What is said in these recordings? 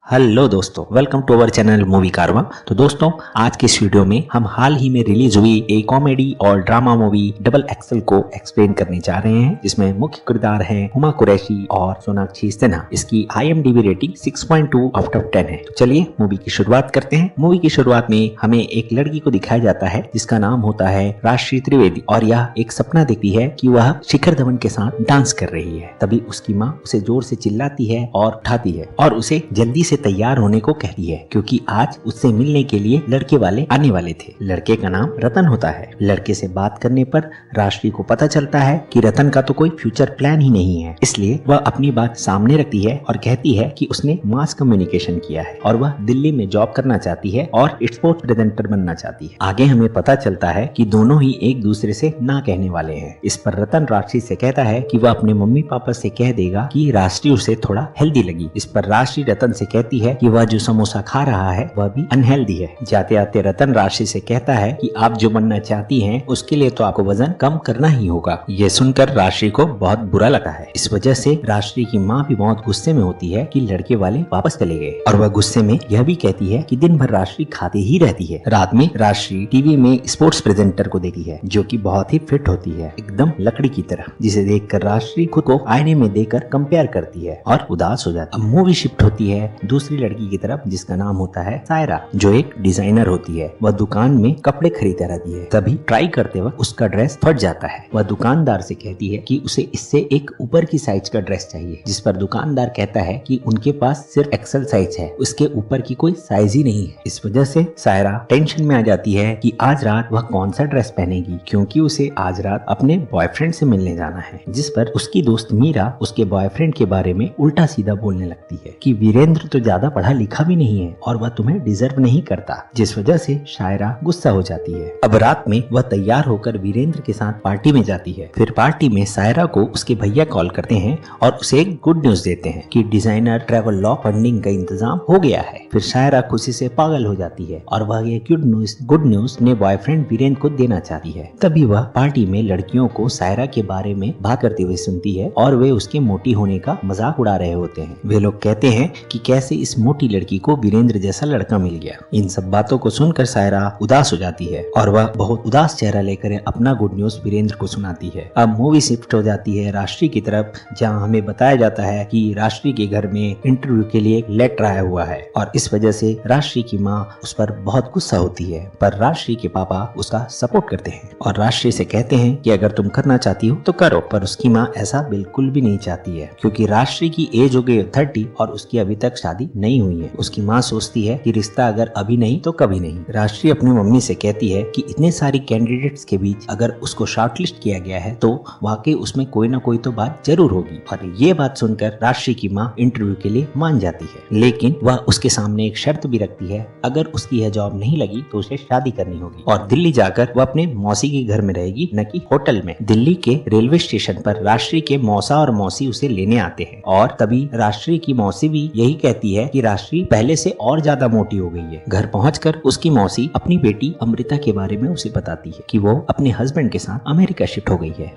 Hello दोस्तों, welcome to our channel movie कारवा। तो दोस्तों, आज के इस वीडियो में हम हाल ही में रिलीज हुई एक कॉमेडी और ड्रामा मूवी डबल एक्सेल को एक्सप्लेन करने जा रहे हैं, जिसमें मुख्य किरदार हैं हुमा कुरैशी और सोनाक्षी सिन्हा। इसकी IMDb रेटिंग 6.2 आउट ऑफ 10 है। तो चलिए मूवी की शुरुआत करते हैं। मूवी की शुरुआत में हमें एक लड़की को दिखाया जाता है जिसका नाम होता है राशि त्रिवेदी, और यह एक सपना देखती है कि वह शिखर धवन के साथ डांस कर रही है। तभी उसकी माँ उसे जोर से चिल्लाती है और उठाती है और उसे जल्दी से तैयार होने को कहती है, क्योंकि आज उससे मिलने के लिए लड़के वाले आने वाले थे। लड़के का नाम रतन होता है। लड़के से बात करने पर राशि को पता चलता है कि रतन का तो कोई फ्यूचर प्लान ही नहीं है, इसलिए वह अपनी बात सामने रखती है और कहती है कि उसने मास कम्युनिकेशन किया है और वह दिल्ली में जॉब करना चाहती है और स्पोर्ट्स प्रेजेंटर बनना चाहती है। आगे हमें पता चलता है कि दोनों ही एक दूसरे से ना कहने वाले हैं। इस पर रतन राशि से कहता है कि वह अपने मम्मी पापा से कह देगा कि राशि उसे थोड़ा हेल्दी लगी। इस पर राशि रतन से कहती है कि वह जो समोसा खा रहा है वह भी अनहेल्दी है। जाते आते रतन राशि से कहता है कि आप जो बनना चाहती हैं उसके लिए तो आपको वजन कम करना ही होगा। ये सुनकर राशि को बहुत बुरा लगा है। इस वजह से राशि की माँ भी बहुत गुस्से में होती है कि लड़के वाले वापस चले गए, और वह गुस्से में यह भी कहती है कि दिन भर राशि खाते ही रहती है। रात में राशि टीवी में स्पोर्ट्स प्रेजेंटर को देखती है जो कि बहुत ही फिट होती है, एकदम लकड़ी की तरह, जिसे देखकर राशि खुद को आईने में देखकर कंपेयर करती है और उदास हो जाती है। अब मूवी शिफ्ट होती है दूसरी लड़की की तरफ जिसका नाम होता है सायरा, जो एक डिजाइनर होती है। वह दुकान में कपड़े खरीदती रहती है। तभी ट्राई करते वक्त उसका ड्रेस फट जाता है। वह दुकानदार से कहती है कि उसे इससे एक ऊपर की साइज का ड्रेस चाहिए, जिस पर दुकानदार कहता है कि उनके पास सिर्फ एक्सेल साइज है, उसके ऊपर की कोई साइज ही नहीं है। इस वजह से सायरा टेंशन में आ जाती है कि आज रात वह कौन सा ड्रेस पहनेगी, क्योंकि उसे आज रात अपने बॉयफ्रेंड से मिलने जाना है। जिस पर उसकी दोस्त मीरा उसके बॉयफ्रेंड के बारे में उल्टा सीधा बोलने लगती है कि वीरेंद्र तो ज्यादा पढ़ा लिखा भी नहीं है और वह तुम्हें डिजर्व नहीं करता, जिस वजह से शायरा गुस्सा हो जाती है। अब रात में वह तैयार होकर वीरेंद्र के साथ पार्टी में जाती है। फिर पार्टी में सायरा को उसके भैया कॉल करते हैं और उसे एक गुड न्यूज देते हैं कि डिजाइनर ट्रैवल लॉ फंडिंग का इंतजाम हो गया है। फिर शायरा खुशी से पागल हो जाती है और वह ये गुड न्यूज अपने बॉयफ्रेंड वीरेंद्र को देना चाहती है। तभी वह पार्टी में लड़कियों को सायरा के बारे में बात करते हुए सुनती है और वे उसके मोटी होने का मजाक उड़ा रहे होते हैं। वे लोग कहते हैं कि कैसे इस मोटी लड़की को वीरेंद्र जैसा लड़का मिल गया। इन सब बातों को सुनकर सायरा उदास हो जाती है और वह बहुत उदास चेहरा लेकर अपना गुड न्यूज वीरेंद्र को सुनाती है। अब मूवी शिफ्ट हो जाती है राशि की तरफ, जहां हमें बताया जाता है कि राशि के घर में इंटरव्यू के लिए एक लेटर आया हुआ है और इस वजह से राशि की माँ उस पर बहुत गुस्सा होती है, पर राशि के पापा उसका सपोर्ट करते हैं और राशि से कहते हैं कि अगर तुम करना चाहती हो तो करो। पर उसकी माँ ऐसा बिल्कुल भी नहीं चाहती है, क्योंकि राशि की एज हो गई 30 और उसकी अभी तक शादी नहीं हुई है। उसकी माँ सोचती है कि रिश्ता अगर अभी नहीं तो कभी नहीं। राशि अपनी मम्मी से कहती है कि इतने सारी कैंडिडेट्स के बीच अगर उसको शॉर्टलिस्ट किया गया है तो वाकई उसमें कोई ना कोई तो बात जरूर होगी। और ये बात सुनकर राशि की माँ इंटरव्यू के लिए मान जाती है, लेकिन वह उसके सामने एक शर्त भी रखती है, अगर उसकी यह जॉब नहीं लगी तो उसे शादी करनी होगी और दिल्ली जाकर वह अपने मौसी के घर में रहेगी, न कि होटल में। दिल्ली के रेलवे स्टेशन पर राशि के मौसा और मौसी उसे लेने आते हैं और तभी राशि की मौसी भी यही कहती है कि राशि पहले से और ज्यादा मोटी हो गई है। घर पहुंचकर उसकी मौसी अपनी बेटी अमृता के बारे में उसे बताती है कि वो अपने हस्बैंड के साथ अमेरिका शिफ्ट हो गई है।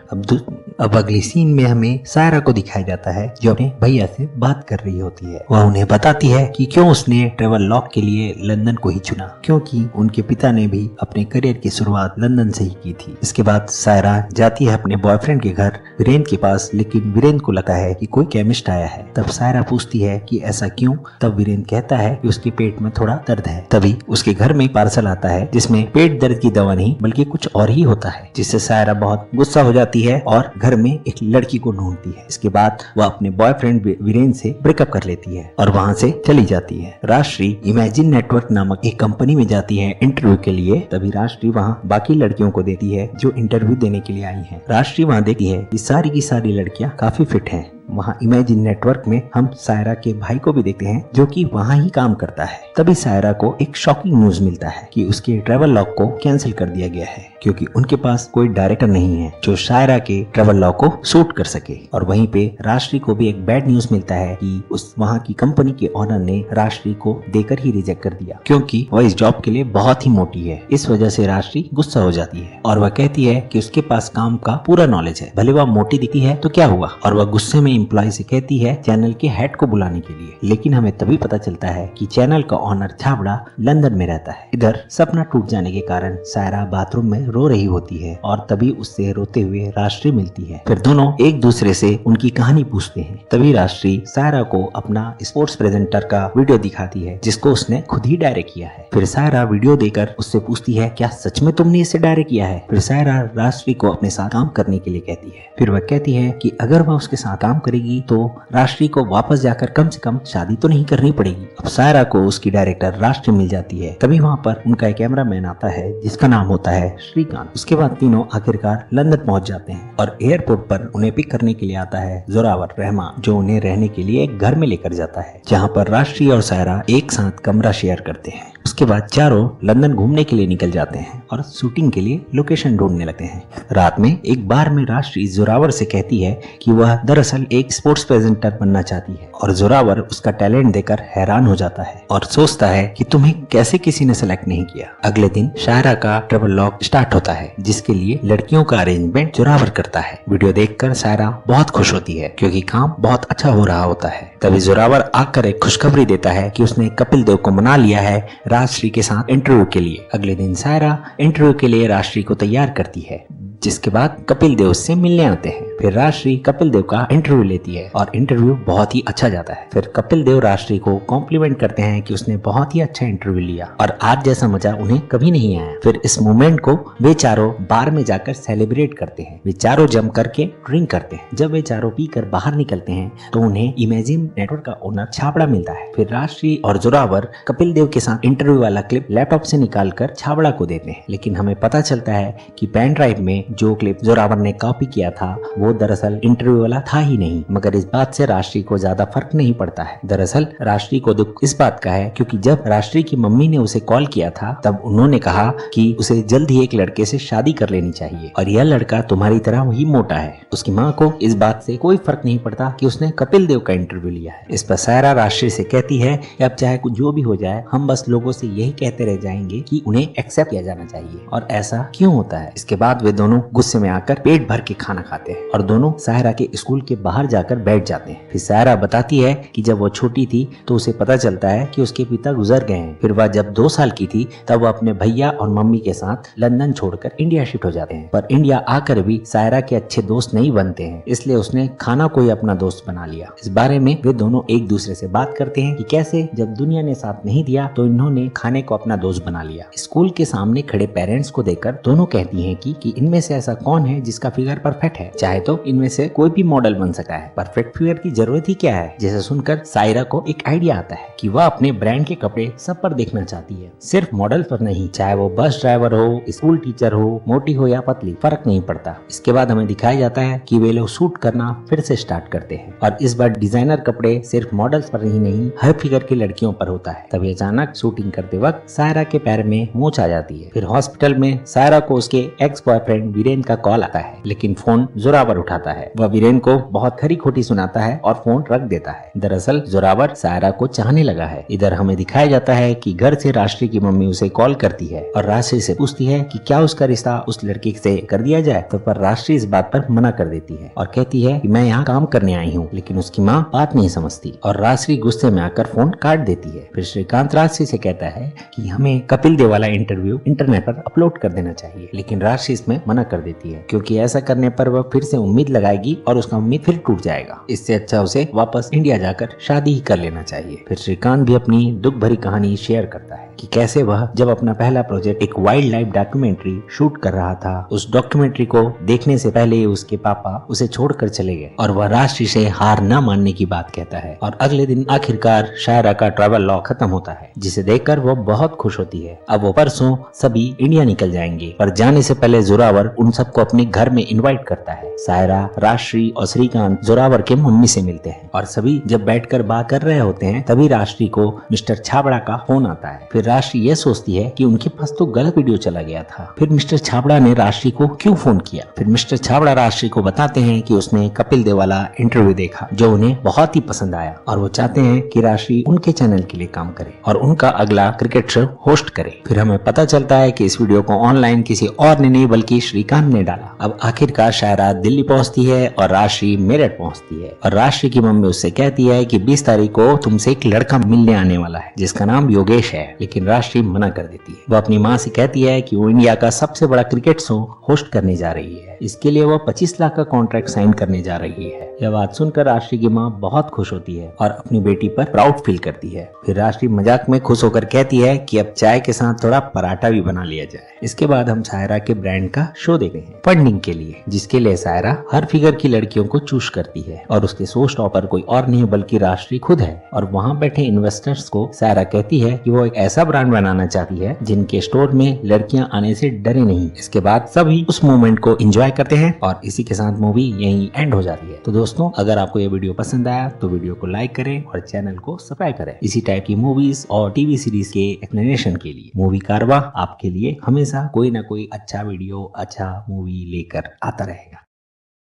अब अगली सीन में हमें सायरा को दिखाया जाता है जो अपने भैया से बात कर रही होती है। वह उन्हें बताती है कि क्यों उसने ट्रेवल लॉ के लिए लंदन को ही चुना, क्योंकि उनके पिता ने भी अपने करियर की शुरुआत लंदन से ही की थी। इसके बाद सायरा जाती है अपने बॉयफ्रेंड के घर वीरेंद्र के पास, लेकिन वीरेंद्र को लगता है कि कोई केमिस्ट आया है। तब सायरा पूछती है कि ऐसा क्यों? तब वीरेंद्र कहता है कि उसके पेट में थोड़ा दर्द है। तभी उसके घर में पार्सल आता है जिसमें पेट दर्द की दवा नहीं बल्कि कुछ और ही होता है, जिससे सायरा बहुत गुस्सा हो जाती है और घर में एक लड़की को ढूंढती है। इसके बाद वह अपने बॉयफ्रेंड वीरेंद्र से ब्रेकअप कर लेती है और वहां से चली जाती है। राशि इमेजिन नेटवर्क नामक एक कंपनी में जाती है इंटरव्यू के लिए। तभी राशि वहां बाकी लड़कियों को देती है जो इंटरव्यू देने के लिए आई है। राशि वहां देखती है कि सारी की सारी लड़कियां काफी फिट हैं। वहाँ इमेजिन नेटवर्क में हम सायरा के भाई को भी देखते हैं जो कि वहाँ ही काम करता है। तभी सायरा को एक शॉकिंग न्यूज मिलता है कि उसके ट्रैवल लॉग को कैंसिल कर दिया गया है। क्योंकि उनके पास कोई डायरेक्टर नहीं है जो शायरा के ट्रैवल लॉग को शूट कर सके। और वहीं पे राष्ट्री को भी एक बैड न्यूज मिलता है कि उस वहाँ की कंपनी के ओनर ने राष्ट्री को देकर ही रिजेक्ट कर दिया क्योंकि वह इस जॉब के लिए बहुत ही मोटी है। इस वजह से राष्ट्री गुस्सा हो जाती है और वह कहती है कि उसके पास काम का पूरा नॉलेज है, भले वह मोटी दिखती है तो क्या हुआ। और वह गुस्से में एम्प्लॉय से कहती है चैनल के हेड को बुलाने के लिए, लेकिन हमें तभी पता चलता है कि चैनल का ओनर छाबड़ा लंदन में रहता है। इधर सपना टूट जाने के कारण सायरा बाथरूम में रो रही होती है और तभी उससे रोते हुए राष्ट्री मिलती है। फिर दोनों एक दूसरे से उनकी कहानी पूछते हैं। तभी राष्ट्री सायरा को अपना स्पोर्ट्स प्रेजेंटर का वीडियो दिखाती है जिसको उसने खुद ही डायरेक्ट किया है। फिर सायरा वीडियो देकर उससे पूछती है क्या सच में तुमने इसे डायरेक्ट किया है। फिर सायरा राष्ट्री को अपने साथ काम करने के लिए कहती है। फिर वह कहती है कि अगर वह उसके साथ काम करेगी तो राष्ट्री को वापस जाकर कम से कम शादी तो नहीं करनी पड़ेगी। अब सायरा को उसकी डायरेक्टर राष्ट्री मिल जाती है। तभी वहाँ पर उनका एक कैमरामैन आता है जिसका नाम होता है श्रीकांत। उसके बाद तीनों आखिरकार लंदन पहुंच जाते हैं और एयरपोर्ट पर उन्हें पिक करने के लिए आता है जोरावर रहमान, जो उन्हें रहने के लिए एक घर में लेकर जाता है जहाँ पर राष्ट्री और सायरा एक साथ कमरा शेयर करते हैं। उसके बाद चारों लंदन घूमने के लिए निकल जाते हैं और शूटिंग के लिए लोकेशन ढूंढने लगते हैं। रात में एक बार में राष्ट्री जोरावर से कहती है कि वह दरअसल एक स्पोर्ट्स प्रेजेंटर बनना चाहती है और जोरावर उसका टैलेंट देखकर हैरान हो जाता है और सोचता है कि तुम्हें कैसे किसी ने सेलेक्ट नहीं किया। अगले दिन शायरा का ट्रैवल लॉग स्टार्ट होता है जिसके लिए लड़कियों का अरेंजमेंट जोरावर करता है। वीडियो देखकर सायरा बहुत खुश होती है क्योंकि काम बहुत अच्छा हो रहा होता है। तभी जोरावर आकर एक खुशखबरी देता है कि उसने कपिल देव को मना लिया है राष्ट्री के साथ इंटरव्यू के लिए। अगले दिन सायरा इंटरव्यू के लिए राष्ट्री को तैयार करती है जिसके बाद कपिल देव से मिलने आते हैं। फिर राष्ट्री कपिल देव का इंटरव्यू लेती है और इंटरव्यू बहुत ही अच्छा जाता है। फिर कपिल देव राष्ट्री को कॉम्प्लीमेंट करते हैं कि उसने बहुत ही अच्छा इंटरव्यू लिया और आज जैसा मजा उन्हें कभी नहीं आया। फिर इस मोमेंट को वे चारों बार में जाकर सेलिब्रेट करते हैं। वे चारों जम करके ड्रिंक करते हैं। जब वे चारों पीकर बाहर निकलते हैं तो उन्हें इमेजिन नेटवर्क का ओनर छाबड़ा मिलता है। फिर राष्ट्री और जोरावर कपिल देव के साथ इंटरव्यू वाला क्लिप लैपटॉप से निकाल कर छाबड़ा को देते हैं, लेकिन हमें पता चलता है कि पेन ड्राइव में जो क्लिप जोरावर ने कॉपी किया था वो दरअसल इंटरव्यू वाला था ही नहीं। मगर इस बात से राष्ट्री को ज्यादा फर्क नहीं पड़ता है। दरअसल राष्ट्री को दुख इस बात का है क्योंकि जब राष्ट्री की मम्मी ने उसे कॉल किया था तब उन्होंने कहा कि उसे जल्द ही एक लड़के से शादी कर लेनी चाहिए और यह लड़का तुम्हारी तरह ही मोटा है। उसकी माँ को इस बात से कोई फर्क नहीं पड़ता कि उसने कपिल देव का इंटरव्यू लिया है। इस पर सायरा राष्ट्री से कहती है कि अब चाहे कुछ जो भी हो जाए हम बस लोगों से यही कहते रह जाएंगे कि उन्हें एक्सेप्ट किया जाना चाहिए और ऐसा क्यों होता है। इसके बाद वे दोनों गुस्से में आकर पेट भर के खाना खाते हैं और दोनों सायरा के स्कूल के बाहर जाकर बैठ जाते हैं। फिर सायरा बताती है कि जब वो छोटी थी तो उसे पता चलता है कि उसके पिता गुजर गए हैं। फिर वह जब 2 साल की थी तब वह अपने भैया और मम्मी के साथ लंदन छोड़कर इंडिया शिफ्ट हो जाते हैं, पर इंडिया आकर भी सायरा के अच्छे दोस्त नहीं बनते हैं, इसलिए उसने खाना को ही अपना दोस्त बना लिया। इस बारे में वे दोनों एक दूसरे से बात करते हैं कि कैसे जब दुनिया ने साथ नहीं दिया तो इन्होंने खाने को अपना दोस्त बना लिया। स्कूल के सामने खड़े पेरेंट्स को देखकर दोनों कहती हैं कि इनमें से ऐसा कौन है जिसका फिगर परफेक्ट है, चाहे तो इनमें से कोई भी मॉडल बन सकता है, परफेक्ट फिगर की जरूरत ही क्या है। जैसे सुनकर सायरा को एक आइडिया आता है कि वह अपने ब्रांड के कपड़े सब पर देखना चाहती है, सिर्फ मॉडल पर नहीं। चाहे वो बस ड्राइवर हो, स्कूल टीचर हो, मोटी हो या पतली, फर्क नहीं पड़ता। इसके बाद हमें दिखाया जाता है कि वे लोग शूट करना फिर से स्टार्ट करते हैं और इस बार डिजाइनर कपड़े सिर्फ मॉडल्स पर ही नहीं हर फिगर की लड़कियों पर होता है। तभी अचानक शूटिंग करते वक्त सायरा के पैर में मोच आ जाती है। फिर हॉस्पिटल में सायरा को उसके एक्स बॉयफ्रेंड वीरेन का कॉल आता है, लेकिन फोन जोरावर उठाता है। वह वीरेन को बहुत खरी खोटी सुनाता है और फोन रख देता है। दरअसल जोरावर सायरा को चाहने लगा है। इधर हमें दिखाया जाता है कि घर से राष्ट्री की मम्मी उसे कॉल करती है और राष्ट्री से पूछती है कि क्या उसका रिश्ता उस लड़की से कर दिया जाए, तो पर राष्ट्री इस बात पर मना कर देती है और कहती है कि मैं यहाँ काम करने आई हूँ, लेकिन उसकी माँ बात नहीं समझती और राष्ट्री गुस्से में आकर फोन काट देती है। फिर श्रीकांत राष्ट्री से कहता है कि हमें कपिल देव वाला इंटरव्यू इंटरनेट पर अपलोड कर देना चाहिए, लेकिन राष्ट्री इसमें मना कर देती है क्योंकि ऐसा करने पर वह फिर से उम्मीद लगाएगी और उसका उम्मीद फिर टूट जाएगा। इससे अच्छा उसे वापस इंडिया जाकर शादी ही कर लेना चाहिए। फिर श्रीकांत भी अपनी दुख भरी कहानी शेयर करता है कि कैसे वह जब अपना पहला प्रोजेक्ट एक वाइल्ड लाइफ डॉक्यूमेंट्री शूट कर रहा था, उस डॉक्यूमेंट्री को देखने से पहले उसके पापा उसे छोड़कर चले गए और वह राष्ट्री से हार न मानने की बात कहता है। और अगले दिन आखिरकार शायरा का ट्रैवल लॉग खत्म होता है, जिसे देखकर वो बहुत खुश होती है। अब वो परसों सभी इंडिया निकल जाएंगे, पर जाने से पहले जोरावर उन सबको अपने घर में इनवाइट करता है। सायरा, राजश्री और श्रीकांत जोरावर के मम्मी से मिलते हैं और सभी जब बैठकर बात कर रहे होते हैं तभी राजश्री को मिस्टर छाबड़ा का फोन आता है। फिर राजश्री ये सोचती है कि उनके पास तो गलत वीडियो चला गया था। फिर मिस्टर छाबड़ा ने राजश्री को क्यों फोन किया। फिर मिस्टर छाबड़ा राजश्री को बताते हैं कि उसने कपिल देव वाला इंटरव्यू देखा जो उन्हें बहुत ही पसंद आया और वो चाहते हैं कि राजश्री उनके चैनल के लिए काम करे और उनका अगला क्रिकेट शो होस्ट करे। फिर हमें पता चलता है कि इस वीडियो को ऑनलाइन किसी और ने नहीं बल्कि श्रीकांत ने डाला। अब आखिरकार शायरा दिल्ली पहुंचती है और राजश्री मेरठ पहुंचती है और राजश्री की मम्मी उससे कहती है कि 20 तारीख को तुमसे एक लड़का मिलने आने वाला है जिसका नाम योगेश है, लेकिन राजश्री मना कर देती है। वो अपनी माँ से कहती है कि वो इंडिया का सबसे बड़ा क्रिकेट शो होस्ट करने जा रही है, इसके लिए वो 25 लाख का कॉन्ट्रैक्ट साइन करने जा रही है। यह बात सुनकर राजश्री की माँ बहुत खुश होती है और अपनी बेटी पर प्राउड फील करती है। फिर राजश्री मजाक में खुश होकर कहती है कि अब चाय के साथ थोड़ा पराठा भी बना लिया जाए। इसके बाद हम सायरा के ब्रांड का शो देखते हैं फंडिंग के लिए, जिसके लिए सायरा हर फिगर की लड़कियों को चूज करती है और उसके शो स्टॉपर कोई और नहीं बल्कि राजश्री खुद है। और वहाँ बैठे इन्वेस्टर्स को सायरा कहती है कि वो एक ऐसा ब्रांड बनाना चाहती है जिनके स्टोर में लड़कियां आने से डरे नहीं। इसके बाद सभी उस मूवमेंट को एंजॉय करते हैं और इसी के साथ मूवी यहीं एंड हो जाती है। तो दोस्तों, अगर आपको ये वीडियो पसंद आया तो वीडियो को लाइक करें और चैनल को सब्सक्राइब करें इसी टाइप की मूवीज और टीवी सीरीज के एक्सप्लेनेशन के लिए। मूवी कारवा आपके लिए हमेशा कोई ना कोई अच्छा वीडियो, अच्छा मूवी लेकर आता रहेगा।